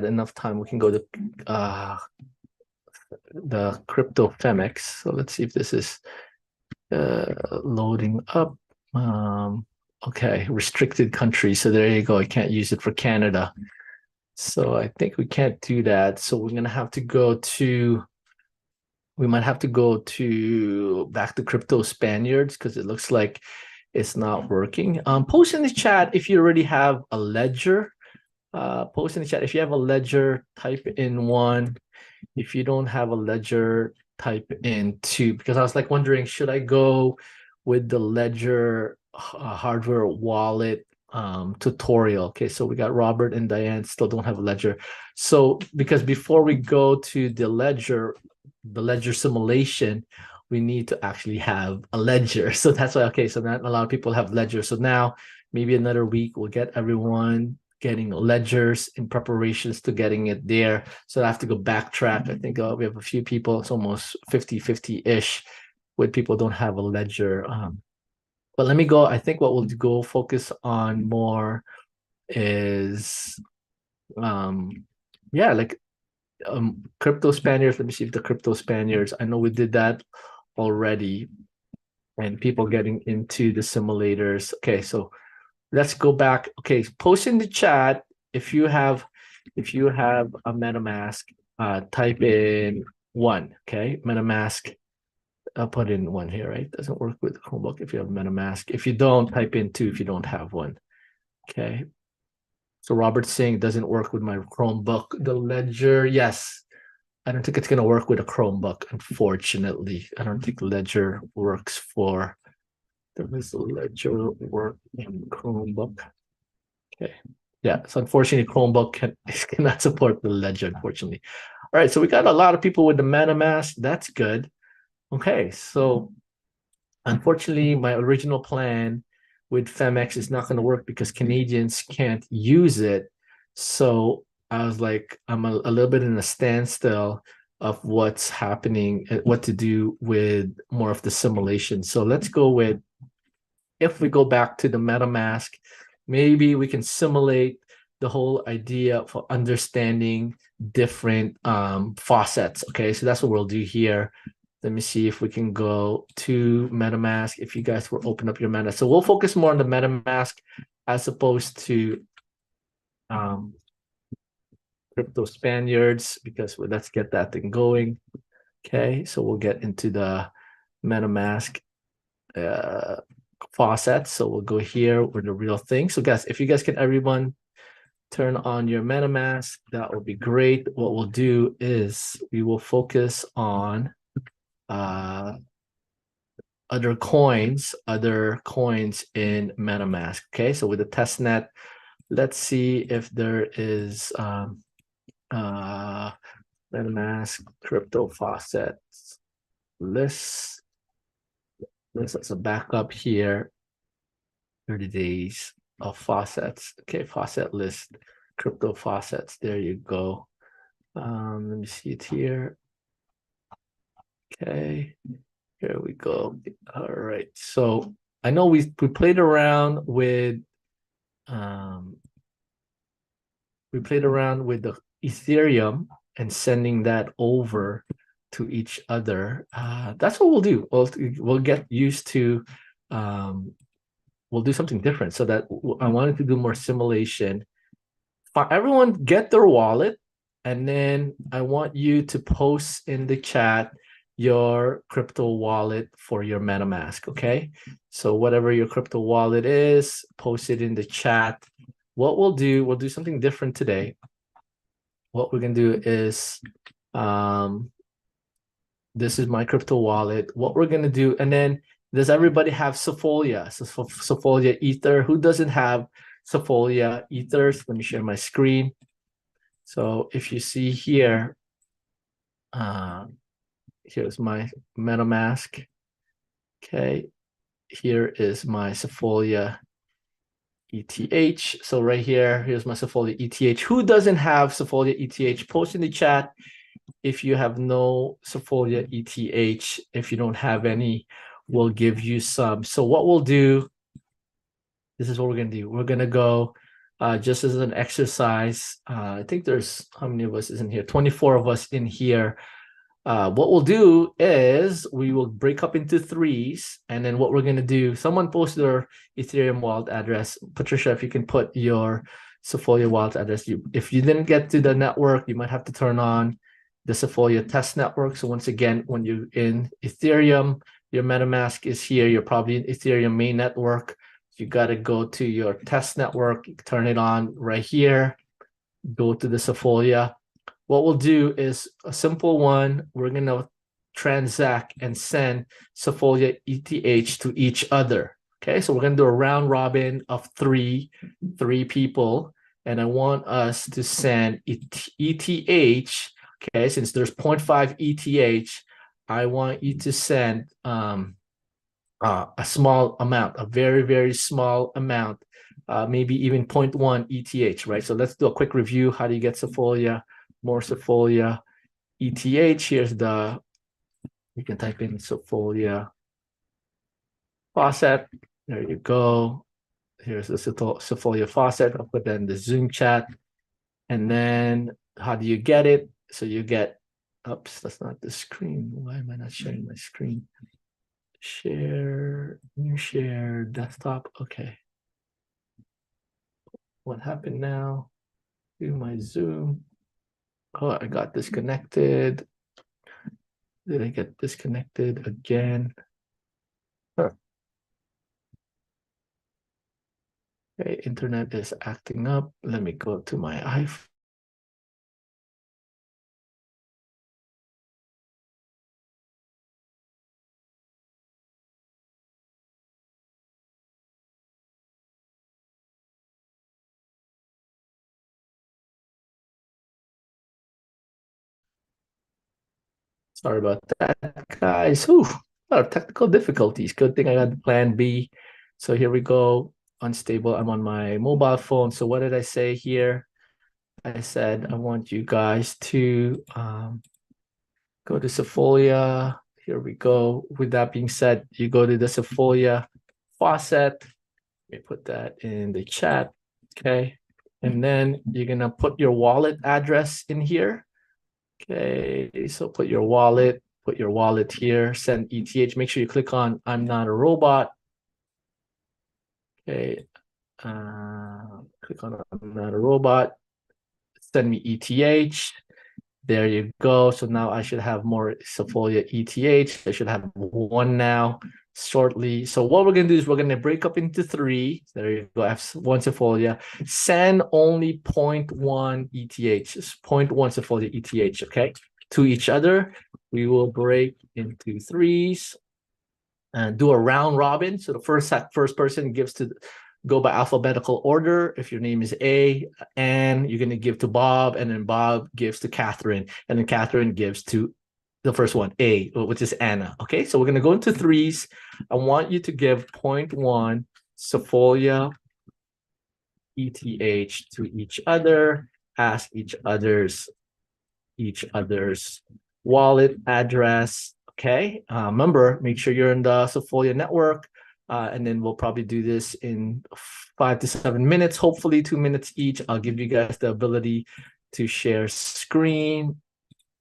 enough time, we can go to the crypto Femex. So let's see if this is loading up. Okay, restricted country. So there you go. I can't use it for Canada. So I think we can't do that. So we're gonna have to go to. We might have to go to back to crypto Spaniards because it looks like it's not working. Post in the chat if you already have a ledger. Post in the chat if you have a ledger. Type in 1. If you don't have a ledger, type in 2. Because I was like wondering, should I go with the ledger hardware wallet tutorial? Okay, so we got Robert and Diane still don't have a ledger. So because before we go to the ledger simulation, we need to actually have a ledger. So that's why, okay, so not a lot of people have ledger. So now maybe another week we'll get everyone getting ledgers in preparations to getting it there. So I have to go backtrack. I think we have a few people. It's almost 50-50-ish with people don't have a ledger. But let me go. I think what we'll go focus on more is yeah, like crypto Spaniards. Let me see if the crypto Spaniards. I know we did that already, and people getting into the simulators. Okay, so let's go back. Okay, post in the chat if you have a MetaMask. Type in 1. Okay, MetaMask. I'll put in 1 here. Right, doesn't work with Chromebook if you have MetaMask. If you don't, type in 2 if you don't have one. Okay. So Robert's saying it doesn't work with my Chromebook. The Ledger, yes. I don't think it's going to work with a Chromebook, unfortunately. I don't think Ledger works for. Does Ledger work in Chromebook? Okay. Yeah. So unfortunately, Chromebook cannot support the Ledger, unfortunately. All right. So we got a lot of people with the MetaMask. That's good. Okay. So unfortunately, my original plan with Femex is not going to work because Canadians can't use it. So I was like, I'm a little bit in a standstill of what's happening, what to do with more of the simulation. So let's go with, if we go back to the MetaMask, maybe we can simulate the whole idea for understanding different faucets. Okay, so that's what we'll do here. Let me see if we can go to MetaMask. If you guys will open up your Meta, so we'll focus more on the MetaMask as opposed to crypto Spaniards, because let's get that thing going. Okay, so we'll get into the MetaMask faucets. So we'll go here with the real thing. So guys, if you guys can everyone turn on your MetaMask, that would be great. What we'll do is we will focus on other coins in MetaMask. Okay, so with the testnet, let's see if there is MetaMask crypto faucets list. This is a backup here. 30 days of faucets. Okay, faucet list, crypto faucets. There you go. Let me see it here. Okay, here we go. All right. So I know we played around with the Ethereum and sending that over to each other. That's what we'll do. We'll get used to. We'll do something different. So that I wanted to do more simulation. Everyone get their wallet, and then I want you to post in the chat your crypto wallet for your MetaMask. Okay, so whatever your crypto wallet is, post it in the chat. What we'll do something different today. What we're gonna do is, this is my crypto wallet. What we're gonna do, and then does everybody have Sefolia? So Sefolia Ether. Who doesn't have Sefolia Ethers? Let me share my screen. So if you see here, here's my MetaMask. Okay, here is my Sefolia ETH. So right here, here's my Sefolia ETH. Who doesn't have Sefolia ETH? Post in the chat if you have no Sefolia ETH. If you don't have any, we'll give you some. So what we'll do, this is what we're gonna do. We're gonna go just as an exercise. I think there's, how many of us is in here? 24 of us in here. What we'll do is we will break up into threes, and then what we're going to do, someone post their Ethereum wallet address. Patricia, if you can put your Sefolia wallet address. If you didn't get to the network, you might have to turn on the Sefolia test network. So once again, when you're in Ethereum, your MetaMask is here. You're probably in Ethereum main network. You got to go to your test network, turn it on right here, go to the Sefolia. What we'll do is a simple one. We're going to transact and send Sefolia ETH to each other. Okay, so we're going to do a round robin of three people. And I want us to send ETH. Okay, since there's 0.5 ETH, I want you to send a small amount, a very, very small amount, maybe even 0.1 ETH, right? So let's do a quick review. How do you get Sefolia? More Sefolia ETH. Here's the, you can type in Sefolia faucet. There you go. Here's the Sefolia faucet. I'll put that in the Zoom chat. And then how do you get it? So you get, oops, that's not the screen. Why am I not sharing my screen? Share, new share, desktop. Okay. What happened now? Do my Zoom. Oh, I got disconnected. Did I get disconnected again? Huh. Okay, internet is acting up. Let me go to my iPhone. Sorry about that, guys. Whew, a lot of technical difficulties. Good thing I got the plan B. So here we go. Unstable. I'm on my mobile phone. So what did I say here? I said I want you guys to go to Sefolia. Here we go. With that being said, you go to the Sefolia faucet. Let me put that in the chat. Okay. And then you're going to put your wallet address in here. Okay. So put your wallet here, send ETH. Make sure you click on I'm not a robot. Okay. Click on I'm not a robot. Send me ETH. There you go. So now I should have more Sefolia ETH. I should have one now shortly. So what we're going to do is we're going to break up into three. There you go. I have one Sefolia. Send only 0.1 ETH, 0.1 Sefolia ETH, okay, to each other. We will break into threes and do a round robin. So the first person gives to go by alphabetical order. If your name is A, and you're going to give to Bob, and then Bob gives to Catherine, and then Catherine gives to the first one, A, which is Anna. Okay, so we're going to go into threes. I want you to give 0.1 Sefolia ETH to each other, ask each other's wallet address. Okay, remember, make sure you're in the Sefolia network. And then we'll probably do this in 5 to 7 minutes, hopefully 2 minutes each. I'll give you guys the ability to share screen.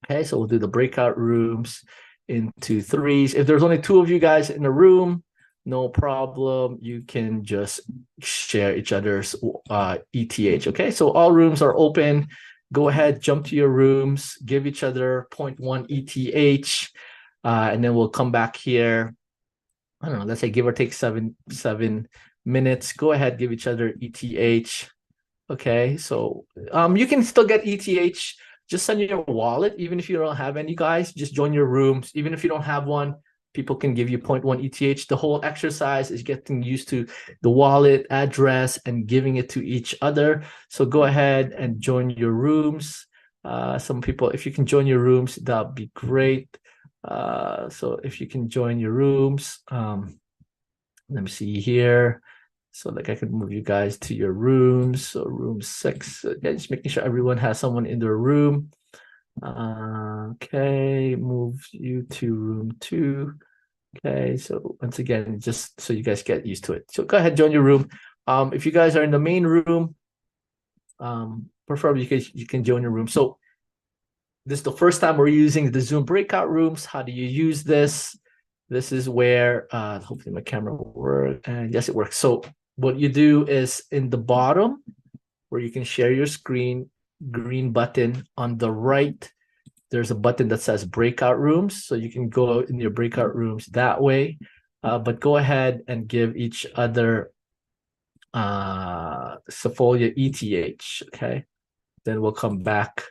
Okay, so we'll do the breakout rooms into threes. If there's only 2 of you guys in the room, no problem. You can just share each other's ETH. Okay, so all rooms are open. Go ahead, jump to your rooms, give each other 0.1 ETH, and then we'll come back here. I don't know, let's say give or take seven minutes. Go ahead, give each other ETH. Okay, so you can still get ETH. Just send your wallet, even if you don't have any, guys. Just join your rooms. Even if you don't have one, people can give you 0.1 ETH. The whole exercise is getting used to the wallet address and giving it to each other. So go ahead and join your rooms. Some people, if you can join your rooms, that'd be great. So if you can join your rooms, let me see here. So like I can move you guys to your rooms. So room 6, again, just making sure everyone has someone in their room. Okay, move you to room 2. Okay, so once again, just so you guys get used to it. So go ahead, join your room. If you guys are in the main room, preferably you can join your room. So this is the first time we're using the Zoom breakout rooms. How do you use this? This is where hopefully my camera will work. And yes, it works. So what you do is in the bottom where you can share your screen, green button on the right, there's a button that says breakout rooms. So you can go in your breakout rooms that way. But go ahead and give each other Sefolia ETH. Okay. Then we'll come back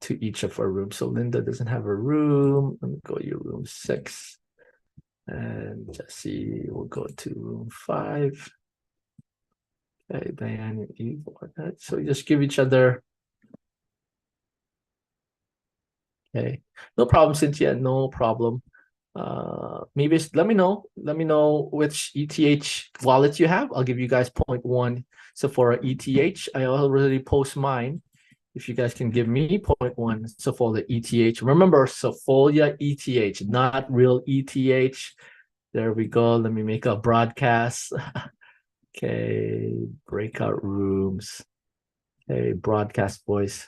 to each of our rooms. So Linda doesn't have a room. Let me go to your room 6. And Jesse will go to room 5. Okay, Diane, you want that. So just give each other. Okay, no problem, Cynthia. No problem. Maybe let me know. Let me know which ETH wallet you have. I'll give you guys 0.1 Sephora ETH. I already post mine. If you guys can give me 0.1 Sephora ETH. Remember, Sephora ETH, not real ETH. There we go. Let me make a broadcast. Okay, breakout rooms. Okay, broadcast voice.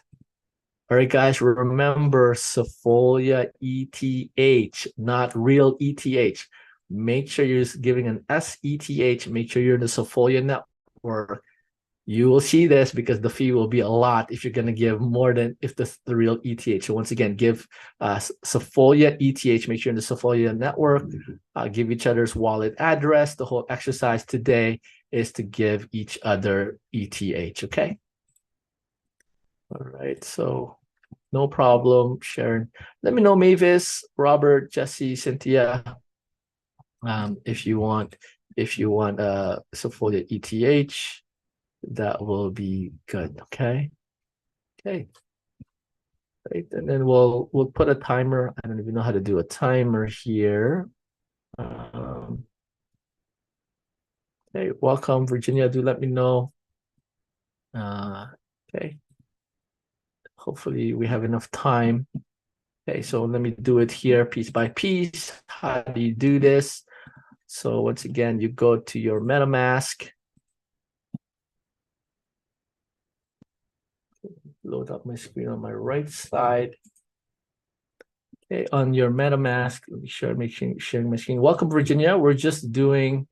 All right, guys, remember Sephora ETH, not real ETH. Make sure you're giving an SETH. Make sure you're in the Sephora network. You will see this because the fee will be a lot if you're going to give more than if the real ETH. So once again, give Sephora ETH. Make sure in the Sephora network, give each other's wallet address. The whole exercise today is to give each other ETH. Okay. All right. So no problem, Sharon. Let me know, Mavis, Robert, Jesse, Cynthia, if you want Sephora ETH. That will be good. Okay. Okay. Right. And then we'll put a timer. I don't even know how to do a timer here. Okay, welcome, Virginia. Do let me know. Okay. Hopefully we have enough time. Okay, so let me do it here piece by piece. How do you do this? So once again, you go to your MetaMask. Load up my screen on my right side. Okay, on your MetaMask, let me sharing my screen. Welcome, Virginia. We're just doing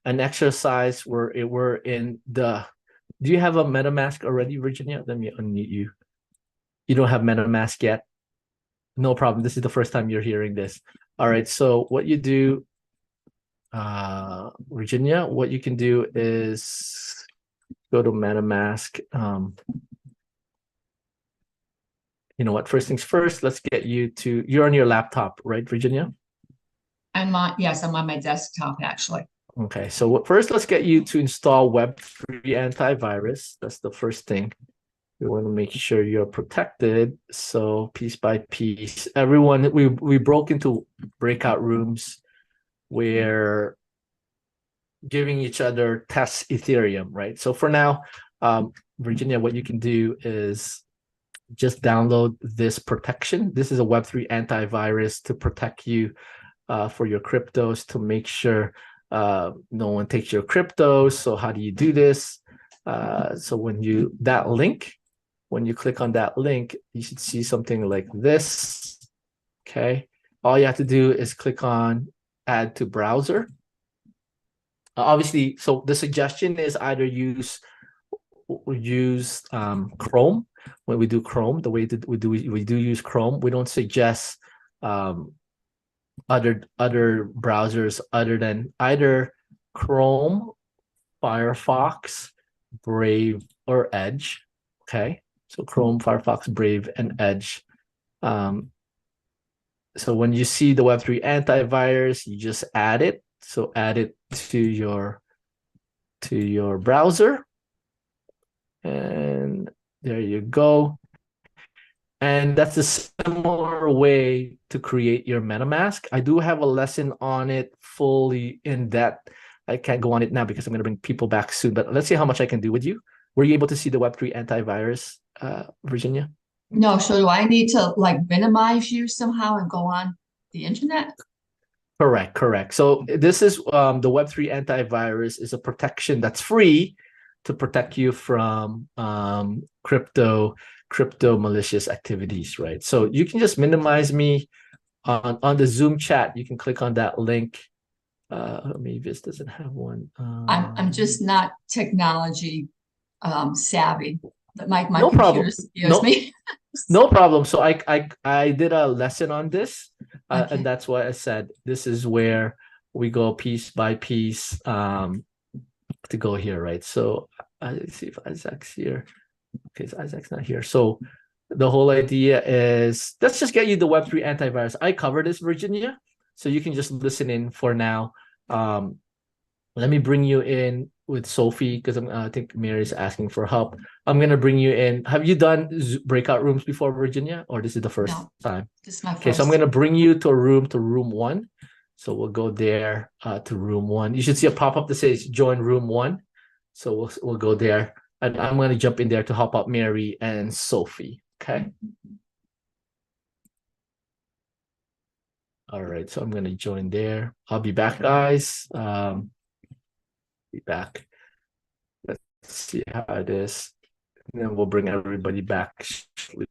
an exercise where we're in the. Do you have a MetaMask already, Virginia? Let me unmute you. You don't have MetaMask yet? No problem. This is the first time you're hearing this. All right. So what you do, Virginia, what you can do is go to MetaMask. You know what? First things first, let's get you to, you're on your laptop, right, Virginia? Yes, I'm on my desktop actually. Okay, so first let's get you to install Web3 antivirus. That's the first thing. We want to make sure you're protected. So piece by piece, everyone, we broke into breakout rooms where giving each other test Ethereum, right? So for now, Virginia, what you can do is just download this protection. This is a Web3 antivirus to protect you for your cryptos, to make sure no one takes your cryptos. So how do you do this? So when you click on that link, you should see something like this. Okay. All you have to do is click on add to browser. Obviously, so the suggestion is either use Chrome. When we do Chrome, the way that we do use Chrome. We don't suggest other browsers other than either Chrome, Firefox, Brave, or Edge. Okay, so Chrome, Firefox, Brave, and Edge. So when you see the Web3 antivirus, you just add it. So add it to your browser. And there you go. And that's a similar way to create your MetaMask. I do have a lesson on it fully in depth. I can't go on it now because I'm going to bring people back soon, but let's see how much I can do with you. Were you able to see the Web3 antivirus, Virginia? No, so do I need to like minimize you somehow and go on the internet? Correct. So this is the Web3 antivirus is a protection that's free to protect you from crypto malicious activities, right? So you can just minimize me on the Zoom chat. You can click on that link. Maybe this doesn't have one. I'm just not technology savvy. But my No computer problem. scares No, me. no problem. So I did a lesson on this, Okay. and that's why I said this is where we go piece by piece to go here, right? So let's see if Isaac's here. Okay, so Isaac's not here. So the whole idea is let's just get you the Web3 antivirus. I covered this, Virginia, so you can just listen in for now. Let me bring you in with Sophie because I think Mary's asking for help. I'm gonna bring you in. Have you done breakout rooms before, Virginia, or this is the first No, time? this is my Okay, so I'm first. gonna bring you to room one. So we'll go there to room one. You should see a pop-up that says join room one. So we'll go there. And I'm gonna jump in there to help out Mary and Sophie. Okay. All right. So I'm gonna join there. I'll be back, guys. Be back. Let's see how it is. And then we'll bring everybody back shortly.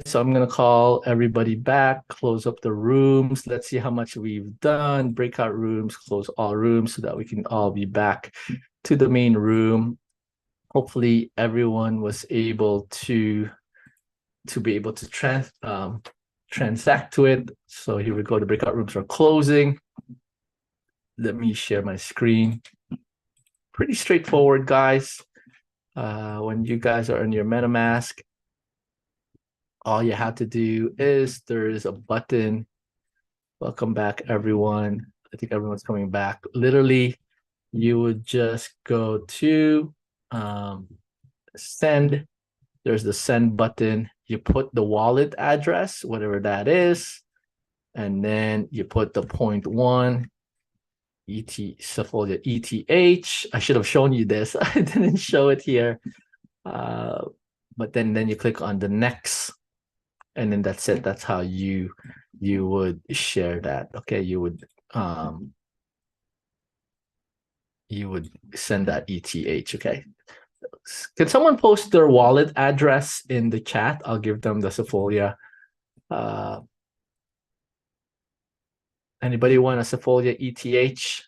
So I'm gonna call everybody back, close up the rooms. Let's see how much we've done. Breakout rooms, close all rooms so that we can all be back to the main room. Hopefully everyone was able to to be able to transact to it. So here we go. The breakout rooms are closing. Let me share my screen. Pretty straightforward, guys. When you guys are in your MetaMask, all you have to do is there is a button. Welcome back, everyone. I think everyone's coming back. Literally, you would just go to send. There's the send button. You put the wallet address, whatever that is, and then you put the 0.1 Sephora ETH. I should have shown you this. I didn't show it here. But then you click on the next, and then that's it. That's how you would share that. Okay, you would send that ETH. Okay. Can someone post their wallet address in the chat? I'll give them the Sephora. Anybody want a Sephora ETH?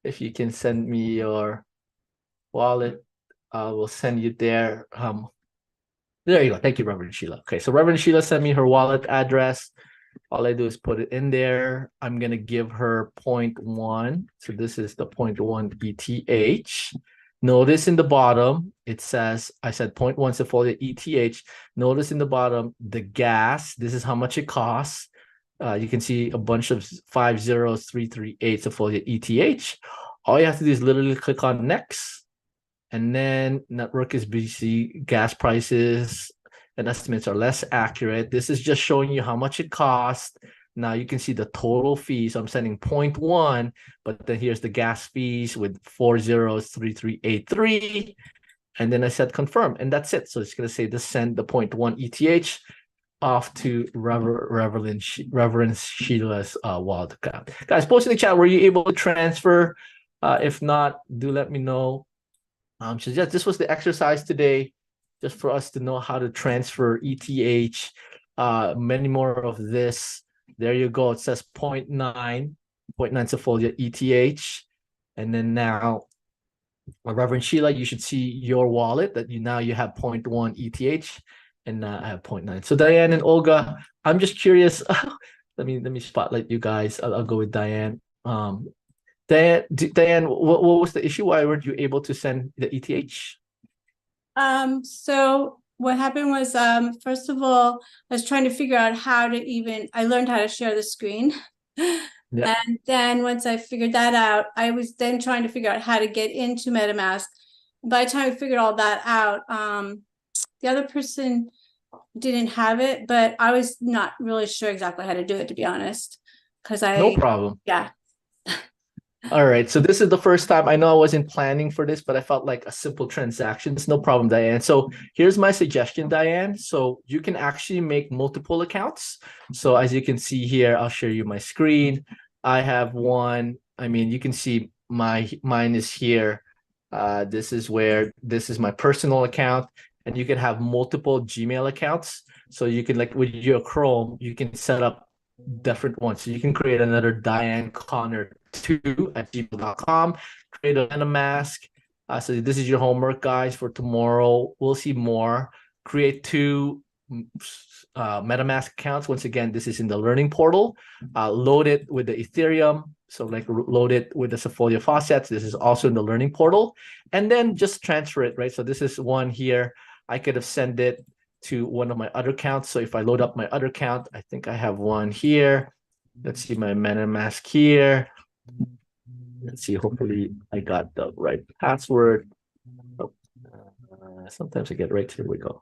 If you can send me your wallet, I will send you there. There you go. Thank you, Reverend Sheila. Okay, so Reverend Sheila sent me her wallet address. All I do is put it in there. I'm gonna give her 0.1. So this is the 0.1 ETH. Notice in the bottom, it says, I said 0.1 Sephora ETH. Notice in the bottom, the gas, this is how much it costs. You can see a bunch of 50338 Sephora ETH. All you have to do is literally click on next. And then network is busy, gas prices and estimates are less accurate. This is just showing you how much it costs. Now you can see the total fees. So I'm sending 0.1, but then here's the gas fees with 403383. And then I said confirm, and that's it. So it's going to say to send the 0.1 ETH off to Reverend Sheila's wallet account. Guys, post in the chat, were you able to transfer? If not, do let me know. So just this was the exercise today, just for us to know how to transfer ETH. Many more of this. There you go. It says 0.9 Sephora ETH. And then now, Reverend Sheila, you should see your wallet that you have 0.1 ETH, and I have 0.9. So Diane and Olga, I'm just curious. let me spotlight you guys. I'll go with Diane. Diane, what was the issue? Why weren't you able to send the ETH? So what happened was, first of all, I was trying to figure out how to I learned how to share the screen. Yeah. And then once I figured that out, I was then trying to figure out how to get into MetaMask. By the time I figured all that out, the other person didn't have it, but I was not really sure exactly how to do it, to be honest. No problem. Yeah. All right. So this is the first time. I know I wasn't planning for this, but I felt like a simple transaction. It's no problem, Diane. So here's my suggestion, Diane. So you can actually make multiple accounts. So as you can see here, I'll share you my screen. I have one. I mean, you can see mine is here. This is my personal account, and you can have multiple Gmail accounts. So you can, like with your Chrome, you can set up different ones. So you can create another Diane Connor 2@gmail.com, create a MetaMask. So this is your homework, guys, for tomorrow. We'll see more. Create 2 MetaMask accounts. Once again, this is in the learning portal. Load it with the Ethereum. So like load it with the Sephora faucets. This is also in the learning portal. And then just transfer it, right? So this is one here. I could have sent it to one of my other accounts. So if I load up my other account, I think I have one here. Let's see my MetaMask here. Let's see, hopefully I got the right password. Oh, sometimes I get right. Here we go.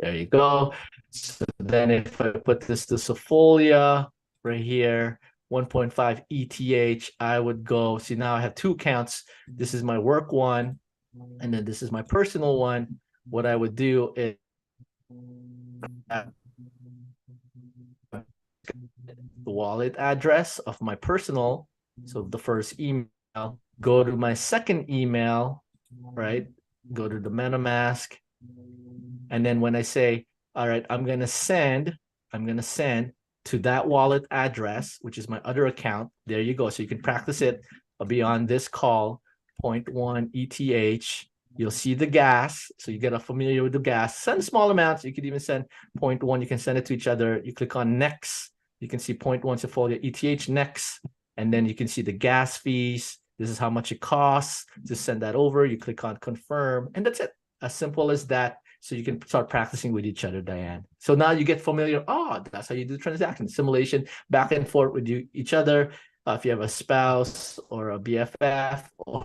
There you go. So then if I put this to Sephora right here, 1.5 ETH, I would go, see now I have 2 accounts. This is my work one, and then this is my personal one. What I would do is the wallet address of my personal, so the first email, go to my second email, right? Go to the MetaMask, and then when I say, all right, I'm gonna send to that wallet address, which is my other account. There you go. So you can practice it beyond this call, 0.1 ETH. you'll see the gas. So you get familiar with the gas. Send small amounts. You could even send 0.1. You can send it to each other. You click on next. You can see 0.1 to follow ETH next. And then you can see the gas fees. This is how much it costs to send that over. You click on confirm. And that's it. As simple as that. So you can start practicing with each other, Diane. So now you get familiar. Oh, that's how you do transaction simulation, back and forth with each other. If you have a spouse or a BFF, or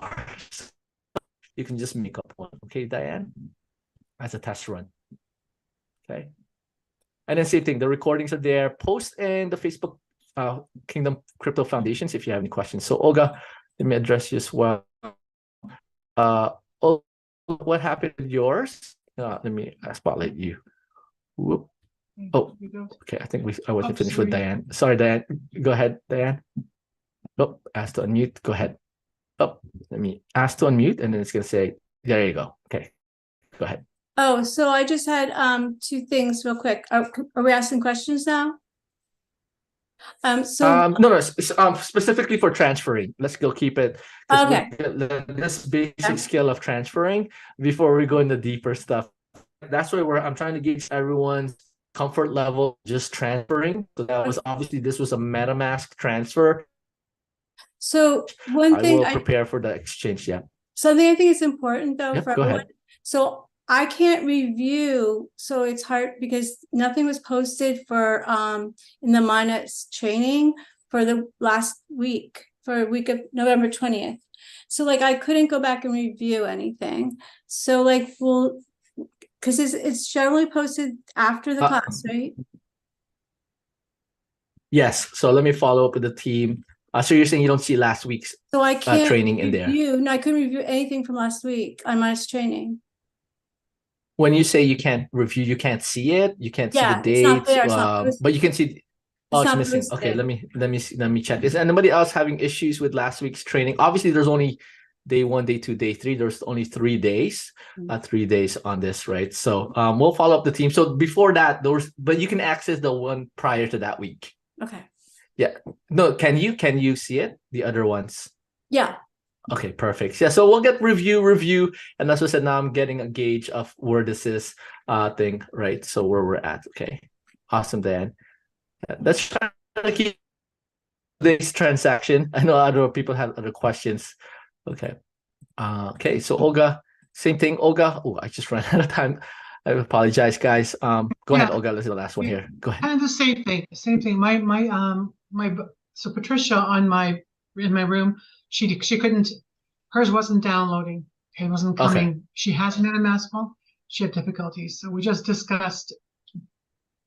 you can just make up one. Okay, Diane? As a test run. Okay. And then same thing. The recordings are there. Post in the Facebook Kingdom Crypto Foundations if you have any questions. So Olga, let me address you as well. Olga, what happened with yours? Let me spotlight you. Whoop. Oh, okay. I think I wasn't finished with Diane. Sorry, Diane. Go ahead, Diane. Oh, ask to unmute. Go ahead. Oh, let me ask to unmute, and then it's gonna say, there you go. Okay, go ahead. Oh, so I just had two things real quick. Are we asking questions now? No, specifically for transferring. Let's go keep it. Okay. This basic skill of transferring before we go into deeper stuff. That's why I'm trying to gauge everyone's comfort level just transferring. So that was obviously this was a MetaMask transfer. So one thing I will prepare for the exchange. Yeah. Something I think is important though for go everyone. ahead. So I can't review, so it's hard because nothing was posted for in the Minus training for the last week, for a week of November 20th. So like I couldn't go back and review anything. So like we'll, because it's generally posted after the class, right? Yes. So let me follow up with the team. So you're saying you don't see last week's so I can't training in there? No, I couldn't review anything from last week on Minus training. When you say you can't review, you can't see it. You can't see the dates. It's not there. It's not but you can see. Oh, it's missing. posted. Okay, let me check. Is anybody else having issues with last week's training? Obviously, there's only day 1, day 2, day 3. There's only 3 days. 3 days on this, right? So we'll follow up the team. So before that, but you can access the one prior to that week. Okay. Yeah. No, can you see it? The other ones. Yeah. Okay, perfect. Yeah, so we'll get review, and that's what I said. Now I'm getting a gauge of where this is thing, right? So where we're at. Okay, awesome, Dan. Let's try to keep this transaction. I know other people have other questions. Okay. Okay, so Olga, same thing. Olga, oh, I just ran out of time. I apologize, guys. Go ahead, Olga. Let's do the last one here. Go ahead. Kind of the same thing. Same thing. So Patricia in my room, she couldn't. Hers wasn't downloading. It wasn't coming. Okay. She has MetaMask phone. She had difficulties. So we just discussed.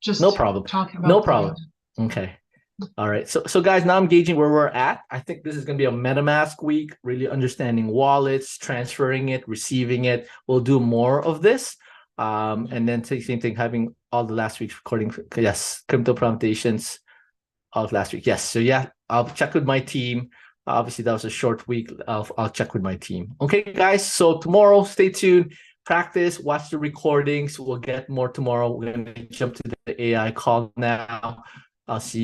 Just no problem. Talking about no problem. Okay. All right. So guys, now I'm gauging where we're at. I think this is going to be a MetaMask week, really understanding wallets, transferring it, receiving it. We'll do more of this. And then same thing, having all the last week's recording. Yes, crypto foundations of last week. Yes. So yeah, I'll check with my team. Obviously, that was a short week. I'll check with my team. Okay, guys. So tomorrow, stay tuned. Practice, watch the recordings. We'll get more tomorrow. We're going to jump to the AI call now. I'll see you.